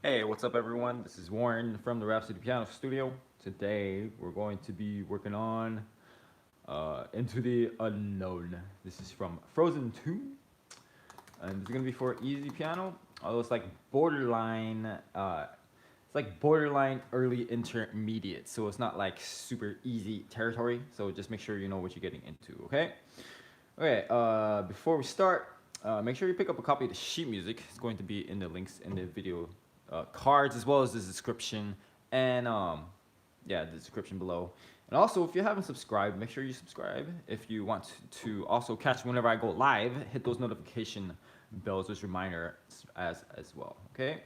Hey, what's up, everyone? This is Warren from the Rhapsody Piano Studio. Today, we're going to be working on Into the Unknown. This is from Frozen 2, and it's going to be for easy piano. Although it's like borderline early intermediate, so it's not like super easy territory. So just make sure you know what you're getting into, okay? Okay, before we start, make sure you pick up a copy of the sheet music. It's going to be in the links in the video cards as well as the description and yeah, the description below. And also, if you haven't subscribed, make sure you subscribe. If you want to also catch whenever I go live, hit those notification bells as reminders as well. Okay.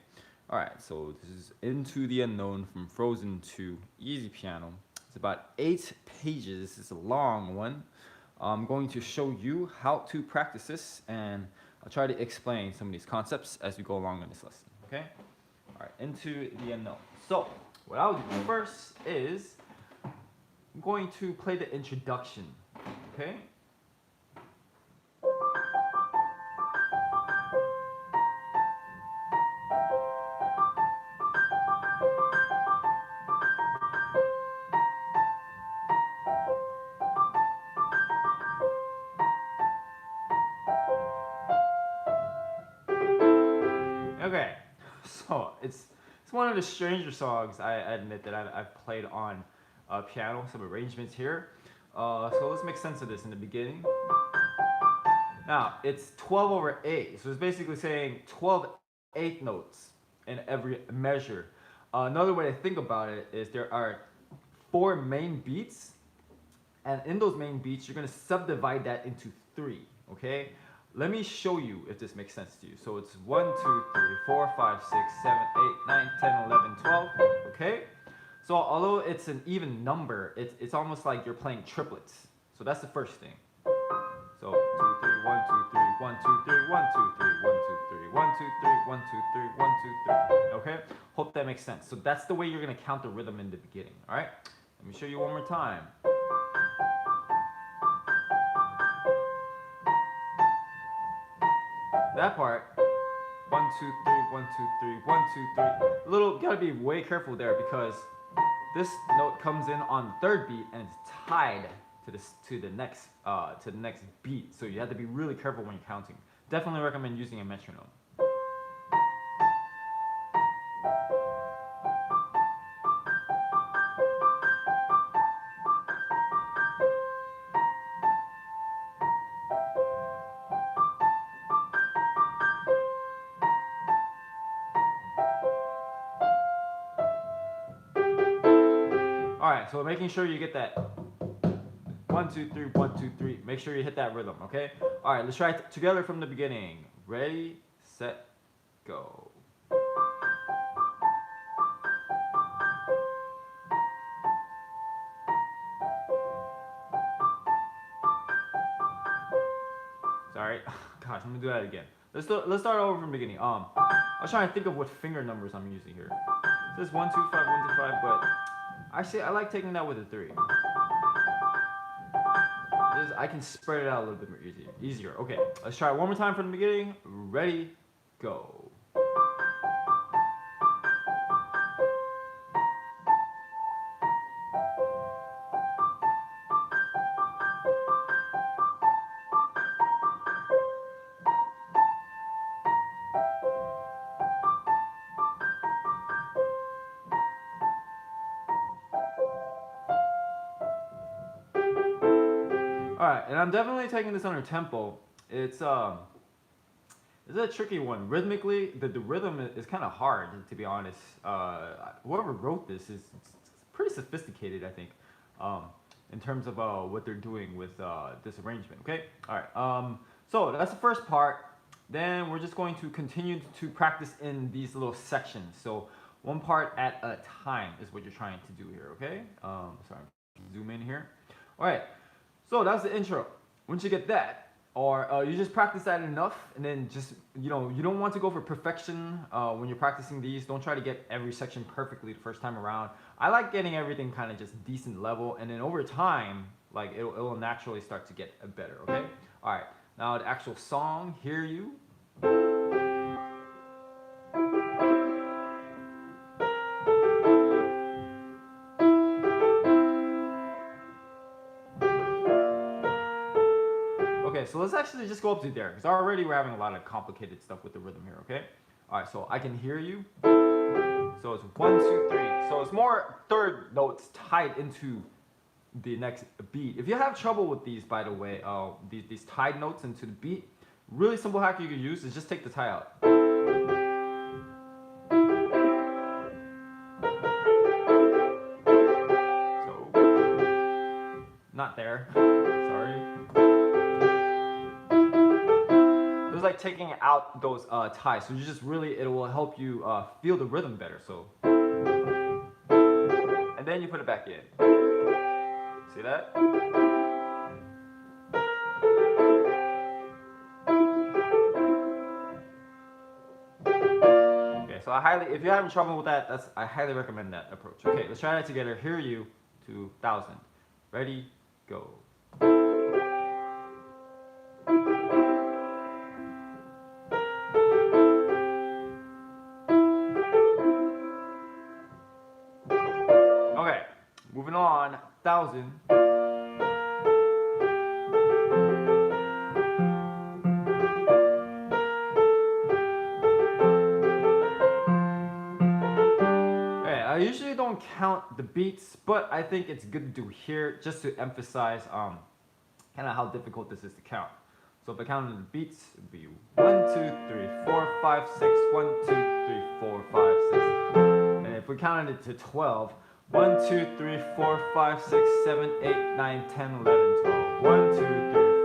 All right. So this is Into the Unknown from Frozen 2 Easy Piano. It's about 8 pages. It's a long one. I'm going to show you how to practice this, and I'll try to explain some of these concepts as we go along in this lesson. Okay. All right, Into the Unknown. So what I'll do first is I'm going to play the introduction. Okay. Okay. So it's one of the stranger songs, I admit, that I've played on piano. Some arrangements here. So let's make sense of this in the beginning. Now, it's 12 over 8. So it's basically saying 12 eighth notes in every measure. Another way to think about it is there are 4 main beats, and in those main beats, you're going to subdivide that into 3. Okay? Let me show you if this makes sense to you. So it's 1, 2, 3, 4, 5, 6, 7, 8, 9, 10, 11, 12. Okay? So although it's an even number, it's almost like you're playing triplets. So that's the first thing. So 2, 3, 1, 2, 3, 1, 2, 3, 1, 2, 3, 1, 2, 3, 1, 2, 3, 1, 2, 3, 1, 2, 3. Okay? Hope that makes sense. So that's the way you're gonna count the rhythm in the beginning. Alright? Let me show you one more time. That part. 1, 2, 3, 1, 2, 3, 1, 2, 3. A little gotta be way careful there because this note comes in on the third beat and it's tied to the next beat. So you have to be really careful when you're counting. Definitely recommend using a metronome. All right, so making sure you get that 1, 2, 3, 1, 2, 3. Make sure you hit that rhythm, okay? All right, let's try it together from the beginning. Ready, set, go. Sorry. Gosh, I'm gonna do that again. Let's start over from the beginning. I was trying to think of what finger numbers I'm using here. It says 1, 2, 5, 1, 2, 5, but actually I like taking that with a 3. I can spread it out a little bit more easier. Okay, let's try it one more time from the beginning. Ready, go. All right, and I'm definitely taking this under tempo. It's a tricky one. Rhythmically, the rhythm is kind of hard, to be honest. Whoever wrote this is it's pretty sophisticated, I think, in terms of what they're doing with this arrangement. Okay, all right. So that's the first part. Then we're just going to continue to practice in these little sections. So one part at a time is what you're trying to do here. Okay. Sorry, zoom in here. All right. So that's the intro. Once you get that, or you just practice that enough, and then just, you don't want to go for perfection when you're practicing these. Don't try to get every section perfectly the first time around. I like getting everything kind of just decent level, and then over time, like it'll naturally start to get better. Okay. All right. Now the actual song, Hear You. so let's actually just go up to there because already we're having a lot of complicated stuff with the rhythm here. Okay. All right. So I can hear you. So it's 1, 2, 3. So it's more third notes tied into the next beat. If you have trouble with these, by the way, these tied notes into the beat, really simple hack you can use is just take the tie out. So, not there. Sorry. It was like taking out those ties. So you just really, it will help you feel the rhythm better. So, and then you put it back in. See that? Okay, so if you're having trouble with that, I highly recommend that approach. Okay, let's try that together. Hear you to 1,000. Ready, go. Okay, moving on, 1,000. I usually don't count the beats, but I think it's good to do here just to emphasize kind of how difficult this is to count. So if I counted the beats, it would be 1, 2, 3, 4, 5, 6, 1, 2, 3, 4, 5, 6. And if we counted it to 12, 1, 2, 3, 4, 5, 6, 7, 8, 9, 10, 11, 12. 1, 2, 3,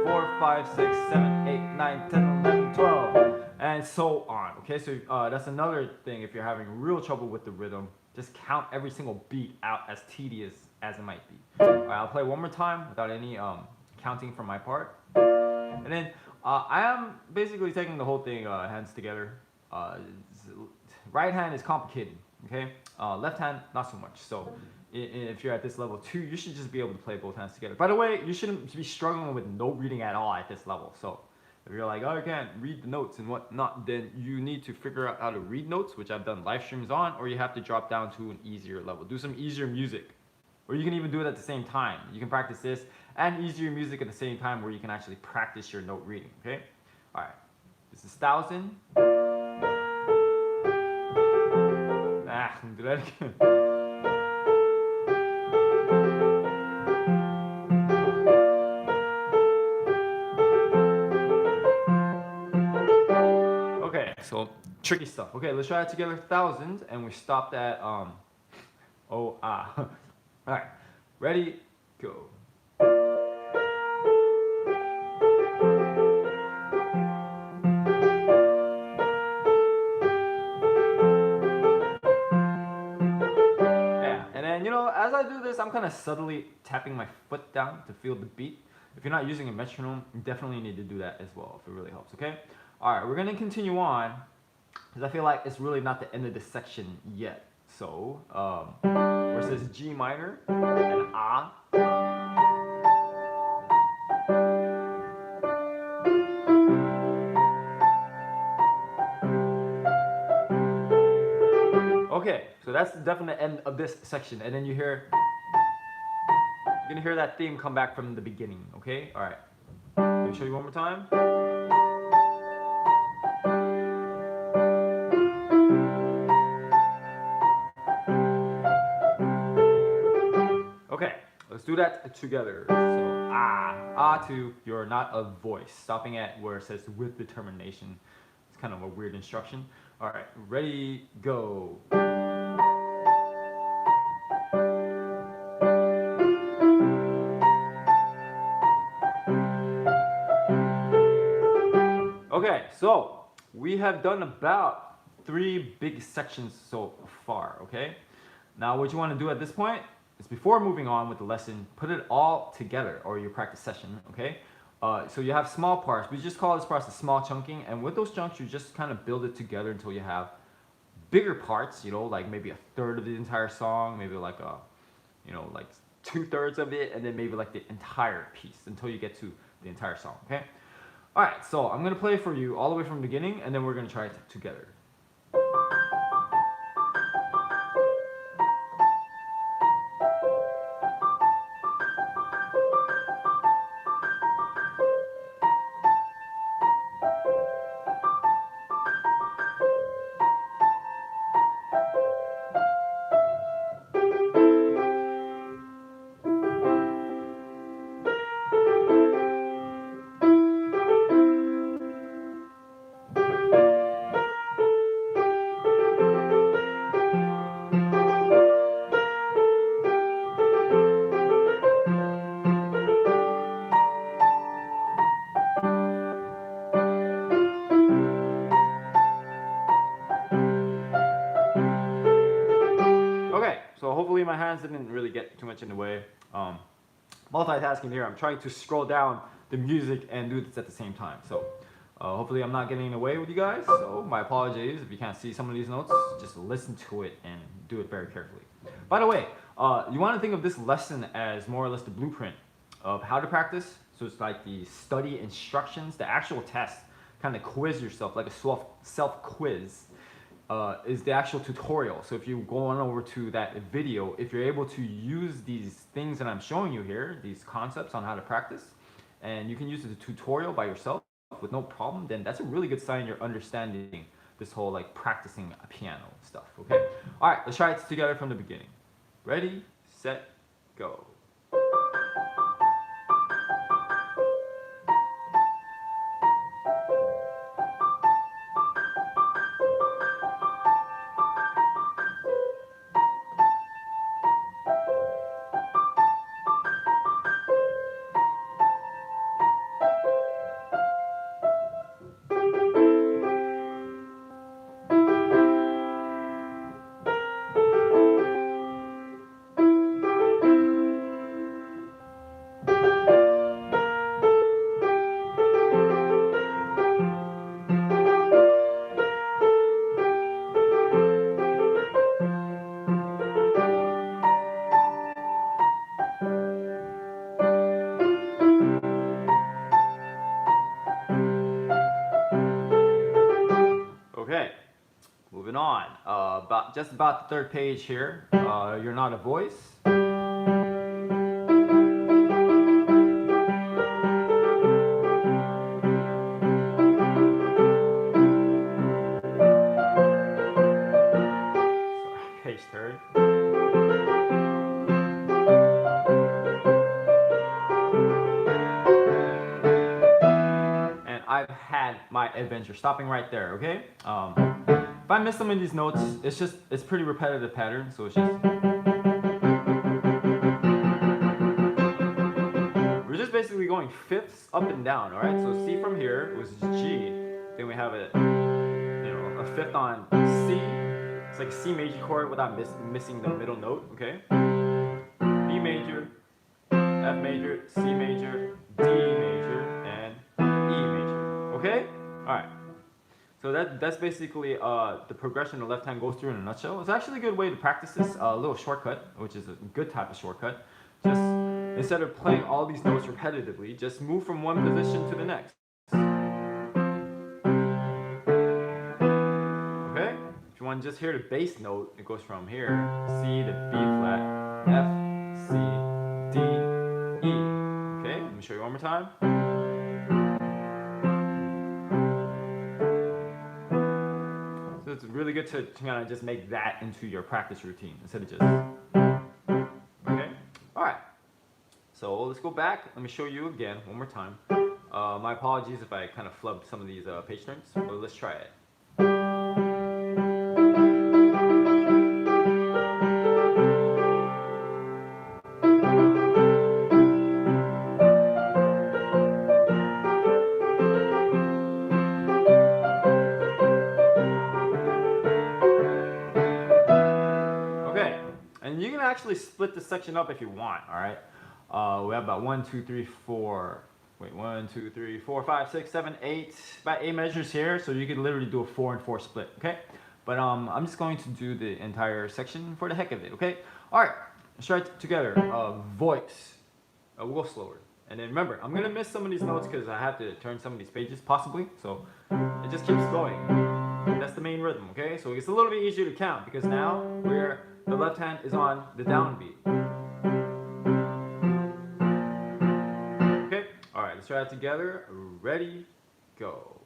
4, 5, 6, 7, 8, 9, 10, 11, 12. And so on. Okay, so that's another thing if you're having real trouble with the rhythm. Just count every single beat out, as tedious as it might be. Alright, I'll play one more time without any counting from my part. And then I am basically taking the whole thing hands together. Right hand is complicated, okay? Left hand, not so much. So if you're at this level 2, you should just be able to play both hands together. By the way, you shouldn't be struggling with note reading at all at this level. So if you're like, oh, I can't read the notes and whatnot, then you need to figure out how to read notes, which I've done live streams on, or you have to drop down to an easier level. Do some easier music. Or you can even do it at the same time. You can practice this and easier music at the same time where you can actually practice your note reading, okay? All right, this is 1,000. Do that again. So tricky stuff. Okay, let's try it together. 1,000, and we stopped at oh ah. All right, ready, go. Yeah, and then as I do this, I'm kind of subtly tapping my foot down to feel the beat. If you're not using a metronome, you definitely need to do that as well if it really helps. Okay. All right, we're gonna continue on because I feel like it's really not the end of this section yet. So, where it says G minor and A. Okay, so that's the definite end of this section, and then you're gonna hear that theme come back from the beginning. Okay, all right. Let me show you one more time. Okay, let's do that together. So ah to you're not a voice. Stopping at where it says with determination. It's kind of a weird instruction. All right, ready, go. Okay, so we have done about 3 big sections so far. Okay, now what you want to do at this point is, before moving on with the lesson, put it all together, or your practice session, okay? So you have small parts. We just call this process small chunking, and with those chunks, you just kind of build it together until you have bigger parts, like maybe a third of the entire song, maybe like like 2/3 of it, and then maybe like the entire piece until you get to the entire song, okay? All right, so I'm gonna play for you all the way from the beginning, and then we're gonna try it together. hopefully my hands didn't really get too much in the way. Multitasking here. I'm trying to scroll down the music and do this at the same time. So hopefully I'm not getting in the way with you guys. So my apologies if you can't see some of these notes. Just listen to it and do it very carefully. By the way, you want to think of this lesson as more or less the blueprint of how to practice. So it's like the study instructions, the actual test, kind of quiz yourself, like a self-quiz. Is the actual tutorial. So if you go on over to that video, if you're able to use these things that I'm showing you here, these concepts on how to practice, and you can use the tutorial by yourself with no problem, then that's a really good sign you're understanding this whole like practicing a piano stuff, okay? All right, let's try it together from the beginning. Ready, set, go. Okay, moving on. Just about the third page here. You're not a voice. Sorry, page third. And I've had my adventure. Stopping right there, okay? If I miss some of these notes, it's pretty repetitive pattern, so it's just. We're just basically going fifths up and down, all right? So C from here was G, then we have a fifth on C. It's like a C major chord without missing the middle note, okay? B major, F major, C major, D major, and E major, okay? All right. So that's basically the progression the left hand goes through in a nutshell. It's actually a good way to practice this, a little shortcut, which is a good type of shortcut. Just instead of playing all these notes repetitively, just move from one position to the next. Okay? If you want to just hear the bass note, it goes from here, C to B flat, F, C, D, E. Okay? Let me show you one more time. So it's really good to kind of just make that into your practice routine instead of just. Okay? All right. So let's go back. Let me show you again one more time. My apologies if I kind of flubbed some of these page turns, but let's try it. And you can actually split this section up if you want, all right? We have about 1, 2, 3, 4, 5, 6, 7, 8, about 8 measures here, so you could literally do a 4 and 4 split, okay? But I'm just going to do the entire section for the heck of it, okay? All right, let's try it together. Voice. We'll go slower. And then remember, I'm gonna miss some of these notes because I have to turn some of these pages, possibly, so it just keeps going. That's the main rhythm, okay? So it's a little bit easier to count because now the left hand is on the downbeat. Okay, all right, let's try it together. Ready, go.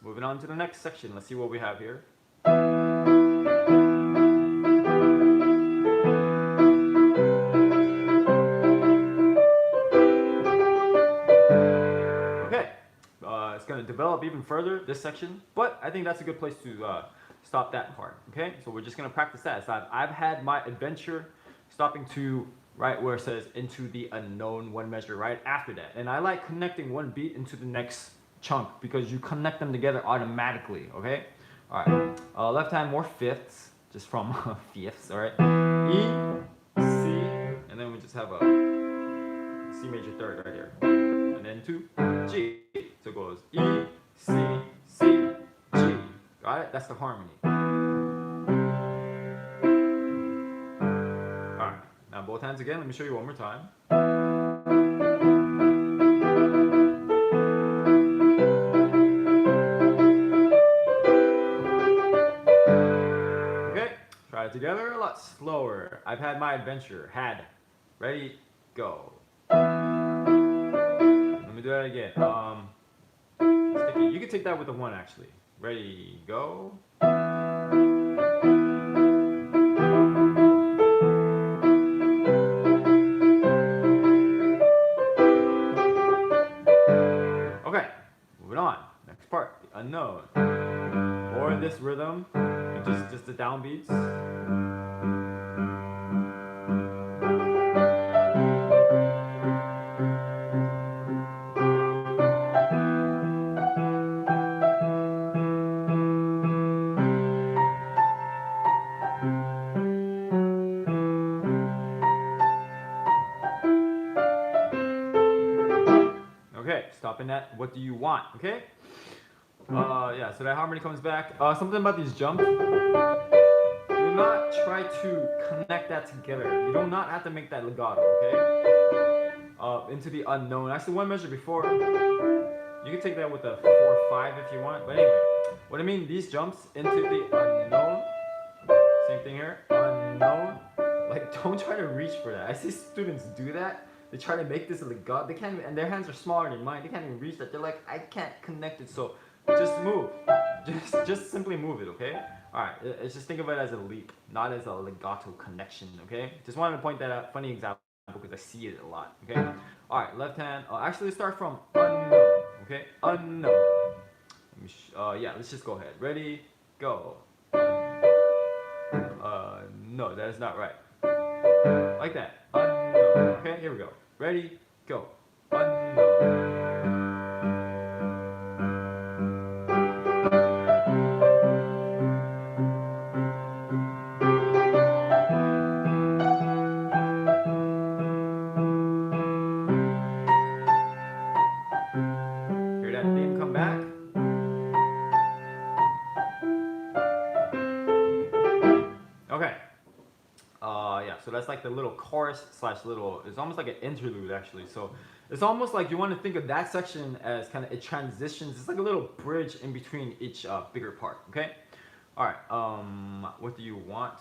Moving on to the next section. Let's see what we have here. develop even further this section, but I think that's a good place to stop that part. Okay, so we're just gonna practice that. So I've had my adventure, stopping to right where it says into the unknown, one measure right after that, and I like connecting one beat into the next chunk because you connect them together automatically. Okay, all right. Left hand more fifths, just from fifths. All right, E, C, and then we just have a C major third right here, and then two G. So it goes E, C, C, G. Got it? That's the harmony. Alright, now both hands again. Let me show you one more time. Okay, try it together a lot slower. I've had my adventure. Had. Ready, go. Let me do that again. Sticky. You can take that with the one actually. Ready, go. Okay, moving on. Next part, the unknown. Or this rhythm, just the downbeats. Okay, stopping that. What do you want? Okay. Yeah. So that harmony comes back. Something about these jumps. Do not try to connect that together. You do not have to make that legato. Okay. Into the unknown. Actually, one measure before. You can take that with a 4/5 if you want. But anyway, what I mean, these jumps into the unknown. Same thing here. Unknown. Like, don't try to reach for that. I see students do that. They try to make this a legato. They can't, and their hands are smaller than mine. They can't even reach that. They're like, I can't connect it. So just move. Just simply move it. Okay. All right. Just think of it as a leap, not as a legato connection. Okay. Just wanted to point that out. Funny example because I see it a lot. Okay. All right. Left hand. Actually, start from unknown. Okay. Unknown. Yeah. Let's just go ahead. Ready? Go. No, that is not right. Like that. Unknown. Okay, here we go. Ready? Go. Unknown. Hear that theme come back? Okay. Yeah, so that's like the little chorus slash little, it's almost like an interlude actually. So it's almost like you want to think of that section as kind of, it transitions. It's like a little bridge in between each bigger part, okay? All right, what do you want?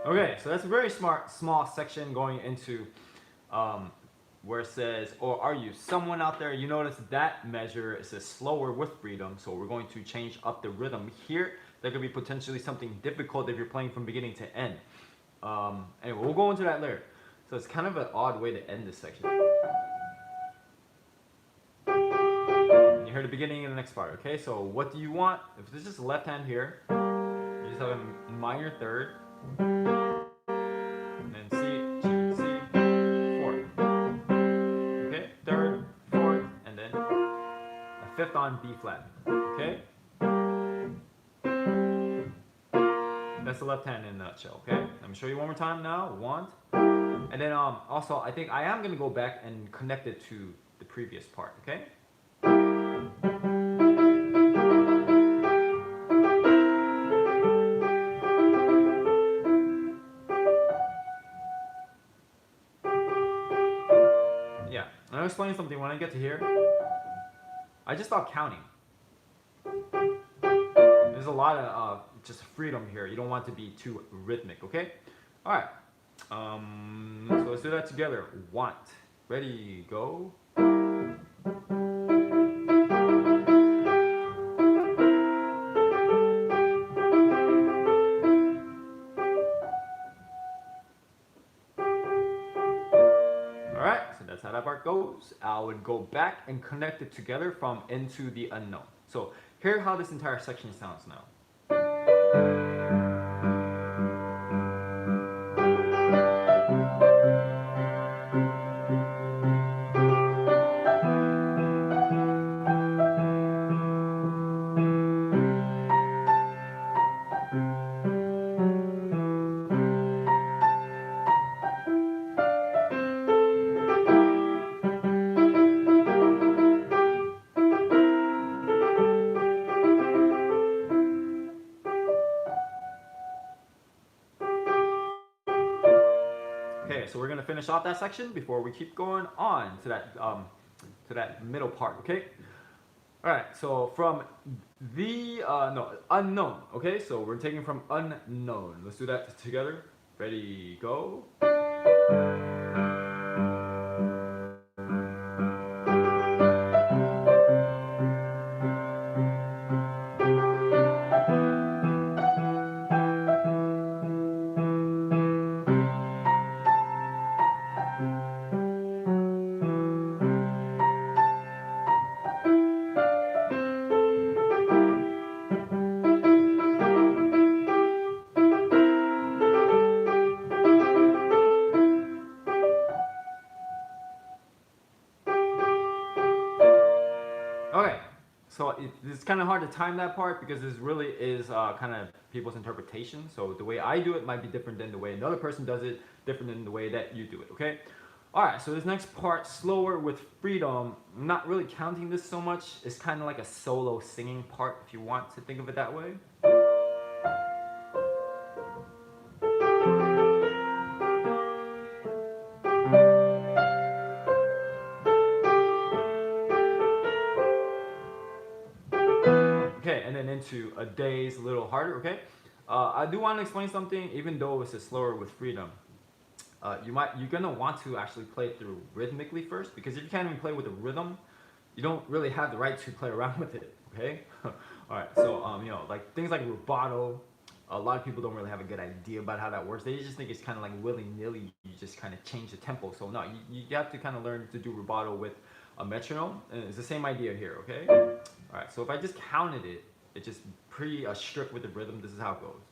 Okay, so that's a very small section going into where it says, or are you someone out there? You notice that measure, it says slower with freedom. So we're going to change up the rhythm here. That could be potentially something difficult if you're playing from beginning to end. Anyway, we'll go into that later. So it's kind of an odd way to end this section. And you hear the beginning and the next part, okay? So what do you want? If this is the left hand here, you just have a minor third. And then C, G, C, fourth. Okay, third, fourth, and then a fifth on B flat. Okay? That's the left hand in a nutshell, okay? Let me show you one more time now. Want. And then also I think I am gonna go back and connect it to the previous part, okay? Yeah, and I'll explain something when I get to here. I just stopped counting. There's a lot of just freedom here. You don't want to be too rhythmic, okay? All right. So let's do that together. Want. Ready, go. I would go back and connect it together from Into the Unknown. So hear how this entire section sounds now. Okay, so we're gonna finish off that section before we keep going on to that middle part. Okay. All right. So from the no unknown. Okay. So we're taking from unknown. Let's do that together. Ready? Go. Okay, so it's kind of hard to time that part because this really is kind of people's interpretation. So the way I do it might be different than the way another person does it, different than the way that you do it, okay? All right, so this next part, Slower with Freedom, I'm not really counting this so much. It's kind of like a solo singing part if you want to think of it that way. Okay, and then into A Day's a little harder, okay? I do want to explain something, even though it's a Slower with Freedom. You're gonna want to actually play it through rhythmically first, because if you can't even play with a rhythm, you don't really have the right to play around with it, okay? All right, so you know, like things like rubato, a lot of people don't really have a good idea about how that works. They just think it's kind of like willy-nilly, you just kind of change the tempo. So no, you have to kind of learn to do rubato with a metronome, and it's the same idea here, okay? All right, so if I just counted it, it's just pretty strict with the rhythm. This is how it goes.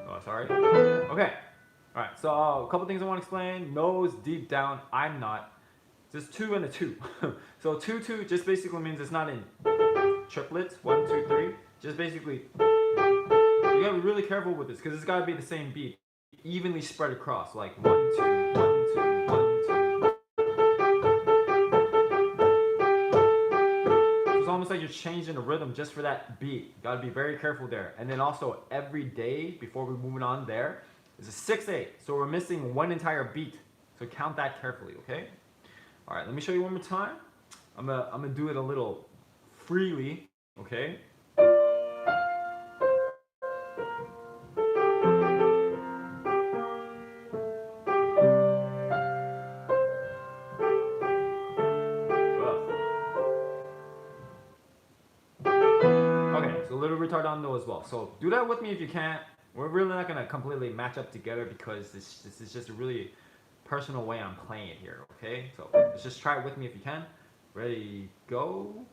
Oh, sorry. Okay. All right, so a couple things I want to explain. Nose, deep down, I'm not. Just 2 and a 2. So 2, 2 just basically means it's not in triplets, 1, 2, 3. Just basically, you gotta be really careful with this because it's gotta be the same beat, evenly spread across, like 1, 2, 1, 2, 1, 2. So it's almost like you're changing the rhythm just for that beat. You gotta be very careful there. And then also every day before we move on there is a 6/8. So we're missing one entire beat. So count that carefully, okay? All right, let me show you one more time. I'm gonna do it a little freely, okay? Okay, so a little retardando as well. So do that with me if you can. We're really not gonna completely match up together because this is just a really personal way I'm playing it here, okay? So let's just try it with me if you can. Ready, go.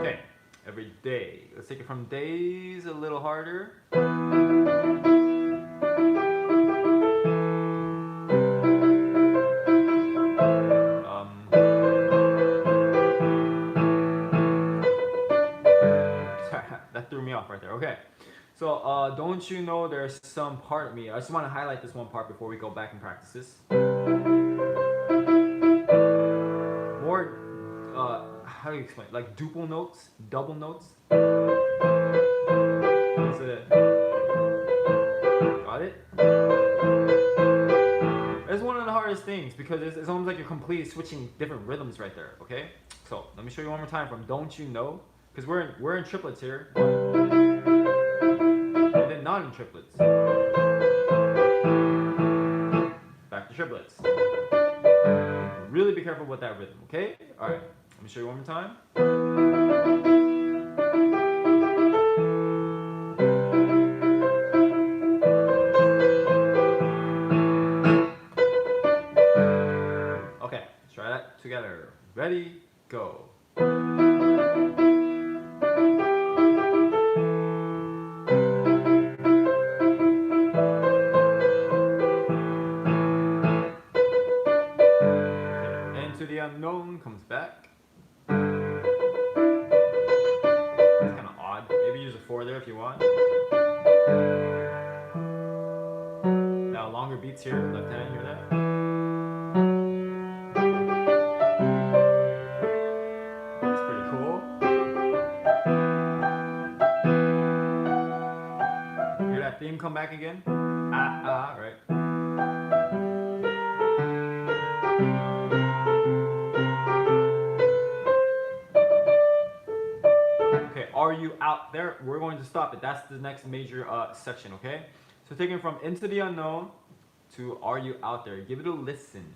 Okay, every day. Let's take it from days a little harder. That threw me off right there. Okay, so don't you know there's some part of me. I just want to highlight this one part before we go back and practice this. More, how do you explain? Like duple notes, double notes. Is it? Got it? It's one of the hardest things because it's almost like you're completely switching different rhythms right there. Okay, so let me show you one more time from "Don't You Know." Because we're in triplets here. 1, not in triplets. Back to triplets. Really be careful with that rhythm, okay? Alright, let me show you one more time. Okay, let's try that together. Ready, go. Into the unknown comes back. It's kind of odd. Maybe use a 4 there if you want. Now longer beats here, left hand, hear that? That's pretty cool. Hear that theme come back again? Right? Okay, are you out there? We're going to stop it. That's the next major section, okay? So taking from Into the Unknown to Are You Out There? Give it a listen.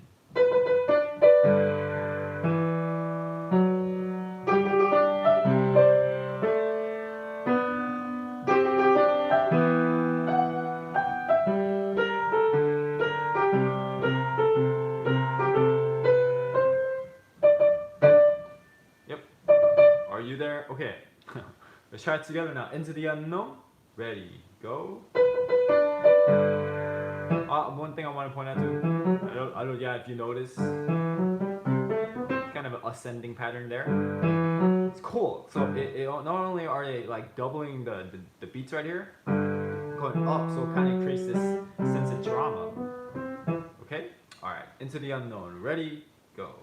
Yep. Are you there? Okay. Let's try it together now. Into the Unknown. Ready, go. One thing I want to point out too. I don't. Yeah, if you notice, kind of an ascending pattern there. It's cool. So not only are they like doubling the beats right here, going up, so it kind of creates this sense of drama. Okay. All right. Into the Unknown. Ready, go.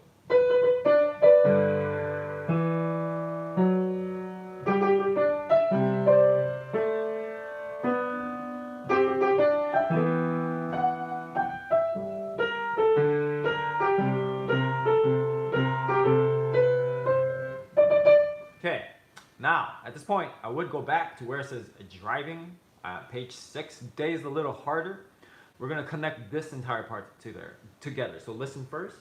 Okay, now at this point, I would go back to where it says driving, page 6. Days a little harder. We're gonna connect this entire part together. So listen first.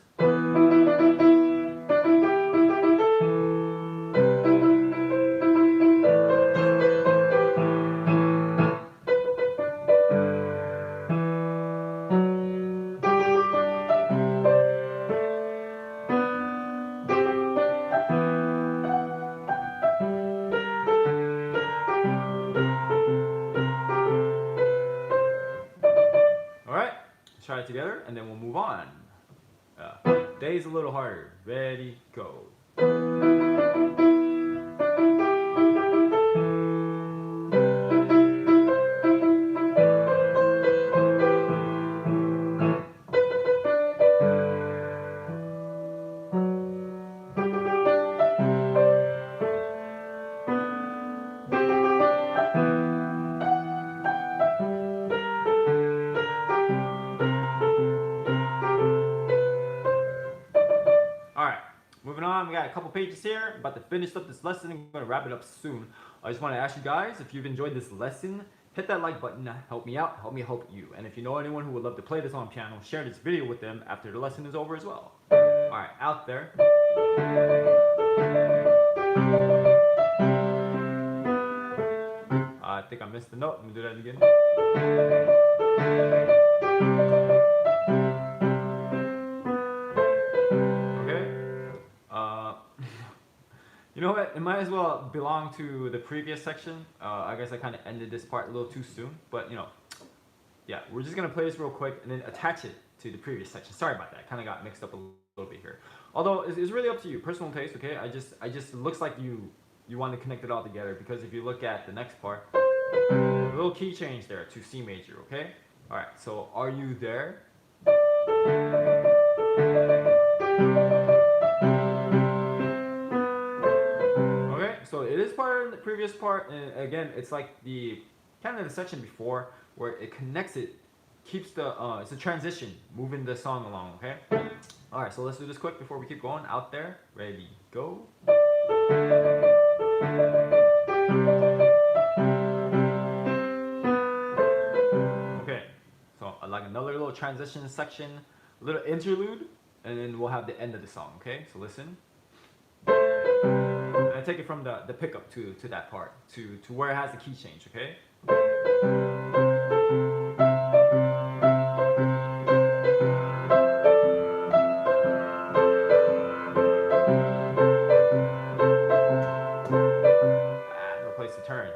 Try it together and then we'll move on. Days a little harder. Ready, go. Moving on, we got a couple pages here. I'm about to finish up this lesson. I'm going to wrap it up soon. I just want to ask you guys, if you've enjoyed this lesson, hit that like button. Help me out. Help me help you. And if you know anyone who would love to play this on piano, share this video with them after the lesson is over as well. Alright, out there. I think I missed the note. Let me do that again. You know what? It might as well belong to the previous section. I guess I kind of ended this part a little too soon, but you know, yeah, we're just gonna play this real quick and then attach it to the previous section. Sorry about that. Kind of got mixed up a little bit here. Although it's really up to you, personal taste. Okay, I just looks like you want to connect it all together, because if you look at the next part, a little key change there to C major. Okay. All right. So are you there? So it is part of the previous part, and again, it's like the kind of the section before where it connects it, keeps the it's a transition, moving the song along. Okay. All right. So let's do this quick before we keep going. Out there, ready, go. like another little transition section, a little interlude, and then we'll have the end of the song. Okay, so listen. And I take it from the pickup to that part, to where it has the key change. Okay. No place to turn.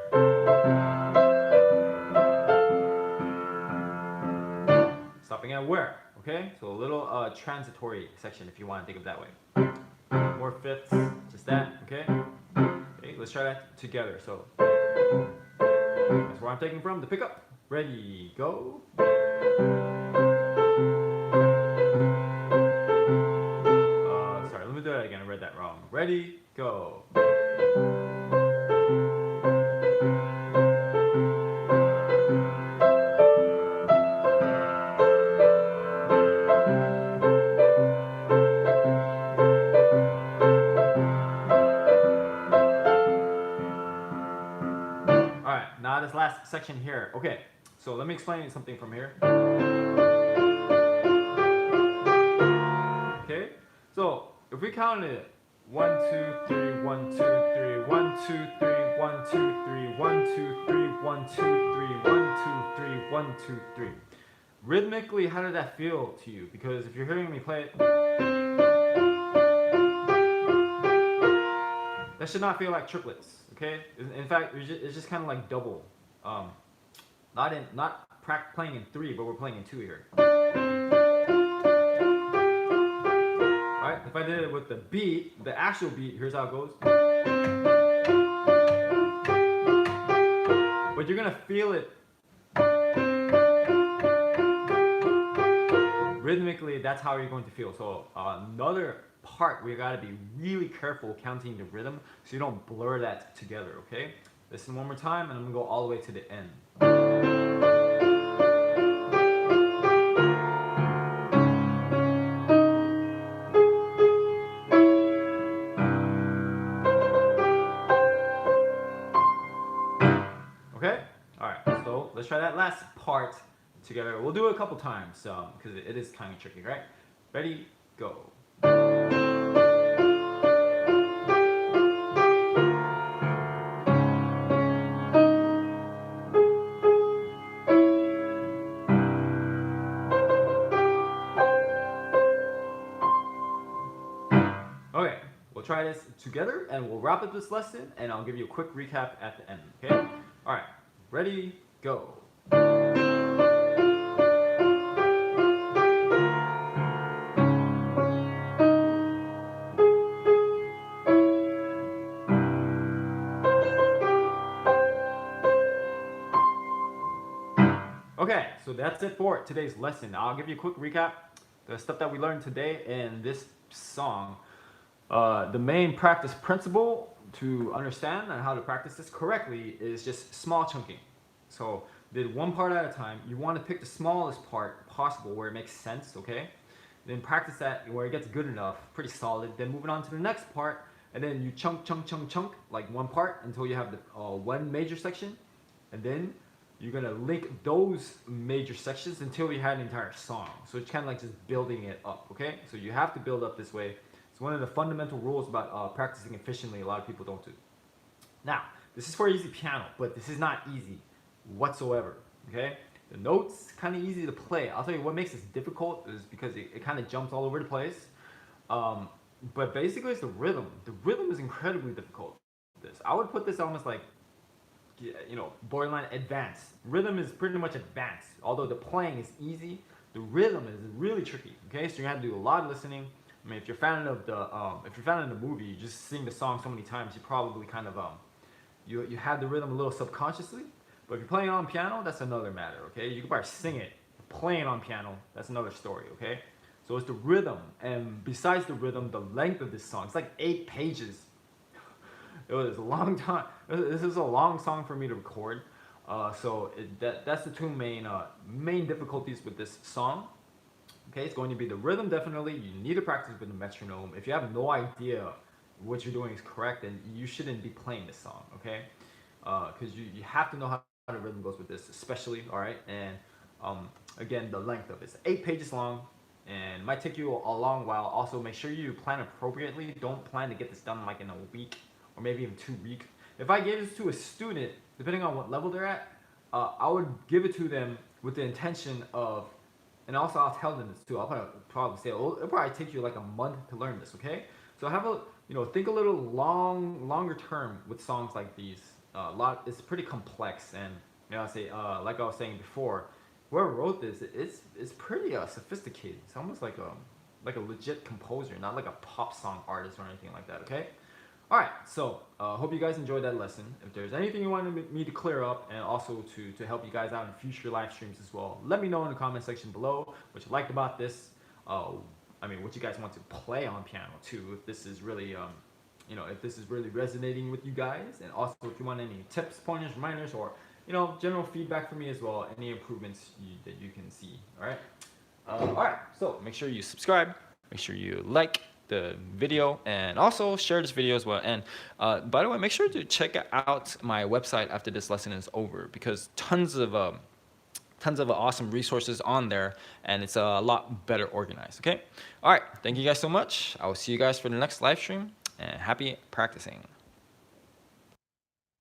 Stopping at where? Okay, so a little transitory section if you want to think of it that way. More fifths, just that. Okay. Okay, let's try that together. So that's where I'm taking from the pickup. Ready, go. Sorry, let me do that again. I read that wrong. Ready, go. Alright, now this last section here. Okay, so let me explain something from here. Okay, so if we count it 1, 2, 3, 1, 2, 3, 1, 2, 3, 1, 2, 3, 1, 2, 3, 1, 2, 3, 1, 2, 3, 1, 2, 3. Rhythmically, how did that feel to you? Because if you're hearing me play it, that should not feel like triplets. Okay, in fact, it's just kind of like double. Not playing in 3, but we're playing in 2 here. Right? If I did it with the beat, the actual beat, here's how it goes. But you're gonna feel it rhythmically. That's how you're going to feel. So another part we gotta be really careful counting the rhythm so you don't blur that together. Okay, listen one more time, and I'm gonna go all the way to the end. Okay, all right. So let's try that last part together. We'll do it a couple times because it is kind of tricky. Right? Ready? Go. Okay, we'll try this together and we'll wrap up this lesson and I'll give you a quick recap at the end, okay? Alright, ready, go. Okay, so that's it for today's lesson. I'll give you a quick recap. The stuff that we learned today in this song. The main practice principle to understand and how to practice this correctly is just small chunking. So did one part at a time. You want to pick the smallest part possible where it makes sense, okay? Then practice that where it gets good enough, pretty solid. Then moving on to the next part, and then you chunk, like one part until you have the one major section, and then you're gonna link those major sections until you have an entire song. So it's kind of like just building it up, okay? So you have to build up this way. It's one of the fundamental rules about practicing efficiently. A lot of people don't do. Now, this is for easy piano, but this is not easy whatsoever, okay? The notes kind of easy to play. I'll tell you what makes this difficult is because it kind of jumps all over the place. But basically it's the rhythm. The rhythm is incredibly difficult. I would put this almost like, you know, borderline advanced. Rhythm is pretty much advanced. Although the playing is easy, the rhythm is really tricky, okay? So you're gonna have to do a lot of listening. I mean, if you're a fan of the movie, you just sing the song so many times, you probably kind of you have the rhythm a little subconsciously. But if you're playing on piano, that's another matter, okay? You can probably sing it. Playing on piano, that's another story, okay? So it's the rhythm, and besides the rhythm, the length of this song. It's like 8 pages. It was a long time. This is a long song for me to record. So that's the two main difficulties with this song. Okay, it's going to be the rhythm, definitely. You need to practice with the metronome. If you have no idea what you're doing is correct, then you shouldn't be playing this song, okay? Because you have to know how the rhythm goes with this, especially, all right? And again, the length of it. It's 8 pages long and might take you a long while. Also, make sure you plan appropriately. Don't plan to get this done like in a week or maybe even 2 weeks. If I gave this to a student, depending on what level they're at, I would give it to them with the intention of, and also I'll tell them this too. I'll probably say, oh, it'll probably take you like a month to learn this, okay? So have a, think a little longer term with songs like these. It's pretty complex, and I say, like I was saying before, whoever wrote this, it's pretty sophisticated. It's almost like a legit composer, not like a pop song artist or anything like that. Okay. All right. So hope you guys enjoyed that lesson. If there's anything you wanted me to clear up, and also to help you guys out in future live streams as well, let me know in the comment section below what you liked about this. What you guys want to play on piano too. If this is really if this is really resonating with you guys, and also if you want any tips, pointers, reminders, or general feedback from me as well, any improvements that you can see. All right, so make sure you subscribe, make sure you like the video, and also share this video as well. And by the way, make sure to check out my website after this lesson is over, because tons of awesome resources on there, and it's a lot better organized. Okay, all right, thank you guys so much. I will see you guys for the next live stream, and happy practicing.